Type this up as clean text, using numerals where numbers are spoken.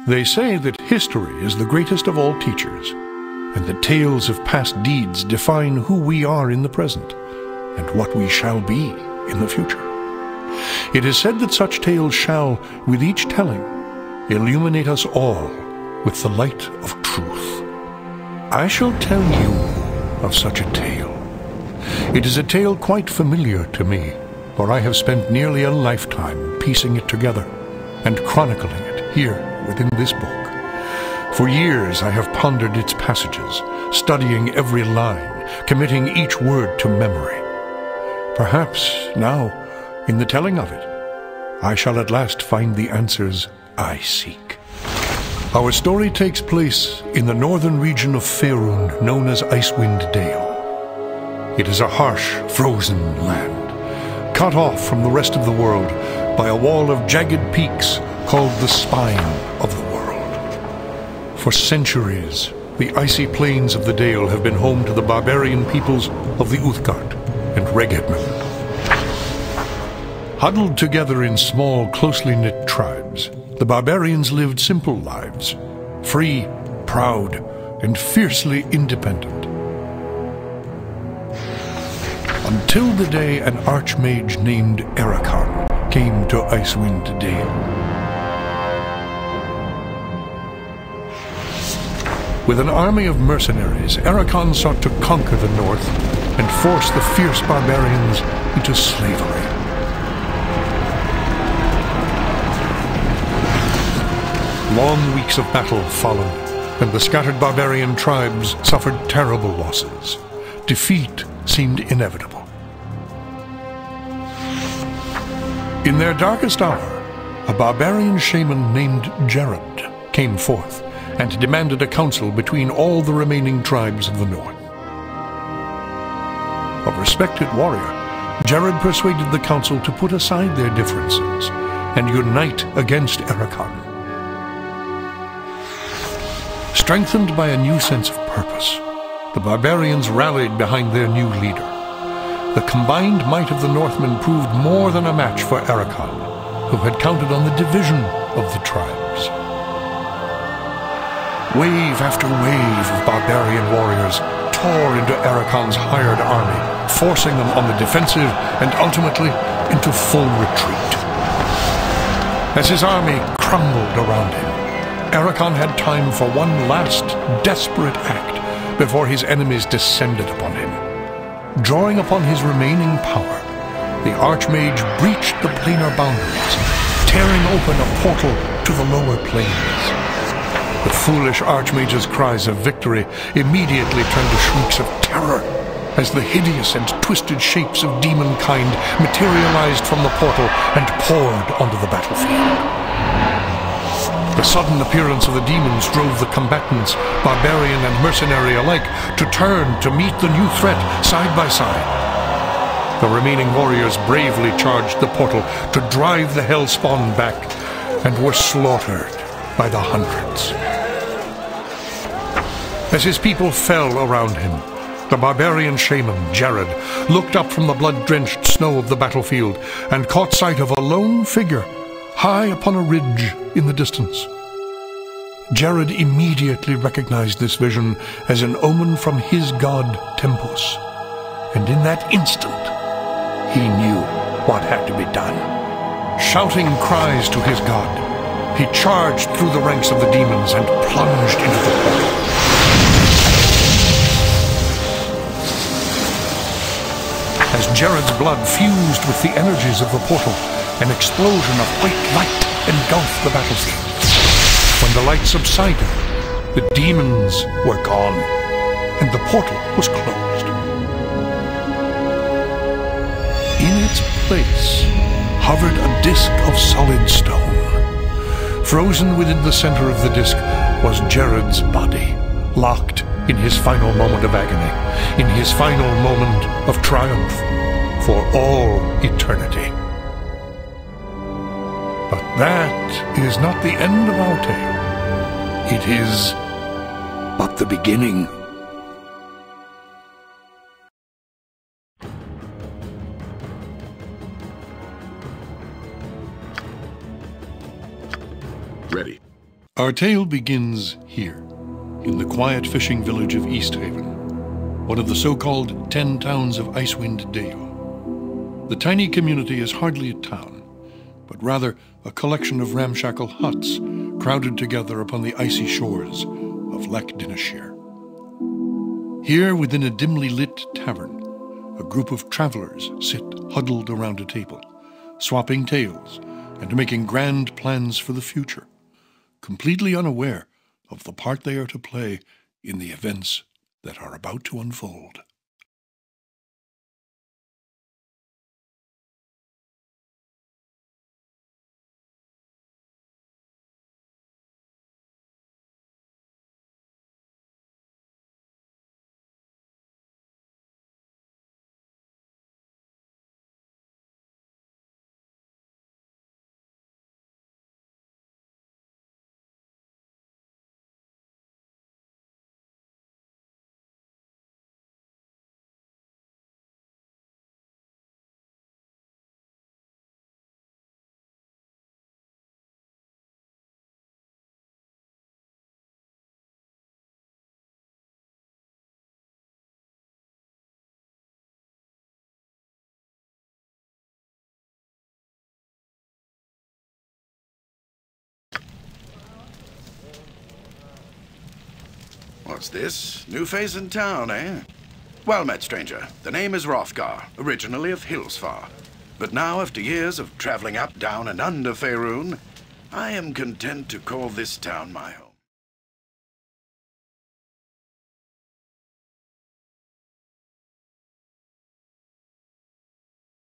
They say that history is the greatest of all teachers, and the tales of past deeds define who we are in the present, and what we shall be in the future. It is said that such tales shall, with each telling, illuminate us all with the light of truth. I shall tell you of such a tale. It is a tale quite familiar to me, for I have spent nearly a lifetime piecing it together and chronicling it here within this book. For years I have pondered its passages, studying every line, committing each word to memory. Perhaps now, in the telling of it, I shall at last find the answers I seek. Our story takes place in the northern region of Faerun, known as Icewind Dale. It is a harsh, frozen land, cut off from the rest of the world by a wall of jagged peaks called the Spine of the World. For centuries, the icy plains of the Dale have been home to the barbarian peoples of the Uthgard and Regedmund. Huddled together in small, closely knit tribes, the barbarians lived simple lives, free, proud, and fiercely independent. Until the day an archmage named Erakan came to Icewind Dale. With an army of mercenaries, Erakan sought to conquer the north and force the fierce barbarians into slavery. Long weeks of battle followed, and the scattered barbarian tribes suffered terrible losses. Defeat seemed inevitable. In their darkest hour, a barbarian shaman named Jared came forth and demanded a council between all the remaining tribes of the north. A respected warrior, Jared persuaded the council to put aside their differences and unite against Erakan. Strengthened by a new sense of purpose, the barbarians rallied behind their new leader. The combined might of the Northmen proved more than a match for Erakan, who had counted on the division of the tribes. Wave after wave of barbarian warriors tore into Erakan's hired army, forcing them on the defensive and ultimately into full retreat. As his army crumbled around him, Erakan had time for one last desperate act before his enemies descended upon him. Drawing upon his remaining power, the Archmage breached the planar boundaries, tearing open a portal to the lower planes. The foolish Archmage's cries of victory immediately turned to shrieks of terror as the hideous and twisted shapes of demonkind materialized from the portal and poured onto the battlefield. The sudden appearance of the demons drove the combatants, barbarian and mercenary alike, to turn to meet the new threat side by side. The remaining warriors bravely charged the portal to drive the hellspawn back and were slaughtered by the hundreds. As his people fell around him, the barbarian shaman, Jared, looked up from the blood-drenched snow of the battlefield and caught sight of a lone figure high upon a ridge in the distance. Jared immediately recognized this vision as an omen from his god Tempus, and in that instant he knew what had to be done. Shouting cries to his god, he charged through the ranks of the demons and plunged into the portal. As Jared's blood fused with the energies of the portal, an explosion of white light engulfed the battlefield. When the light subsided, the demons were gone, and the portal was closed. In its place hovered a disk of solid stone. Frozen within the center of the disk was Jared's body, locked in his final moment of agony, in his final moment of triumph, for all eternity. But that is not the end of our tale. It is but the beginning. Ready. Our tale begins here, in the quiet fishing village of East Haven, one of the so-called 10 towns of Icewind Dale. The tiny community is hardly a town, but rather a collection of ramshackle huts crowded together upon the icy shores of Loch Dinneshere. Here, within a dimly lit tavern, a group of travelers sit huddled around a table, swapping tales and making grand plans for the future, completely unaware of the part they are to play in the events that are about to unfold. What's this? New face in town, eh? Well met, stranger. The name is Hrothgar, originally of Hillsfar. But now, after years of traveling up, down, and under Faerun, I am content to call this town my home.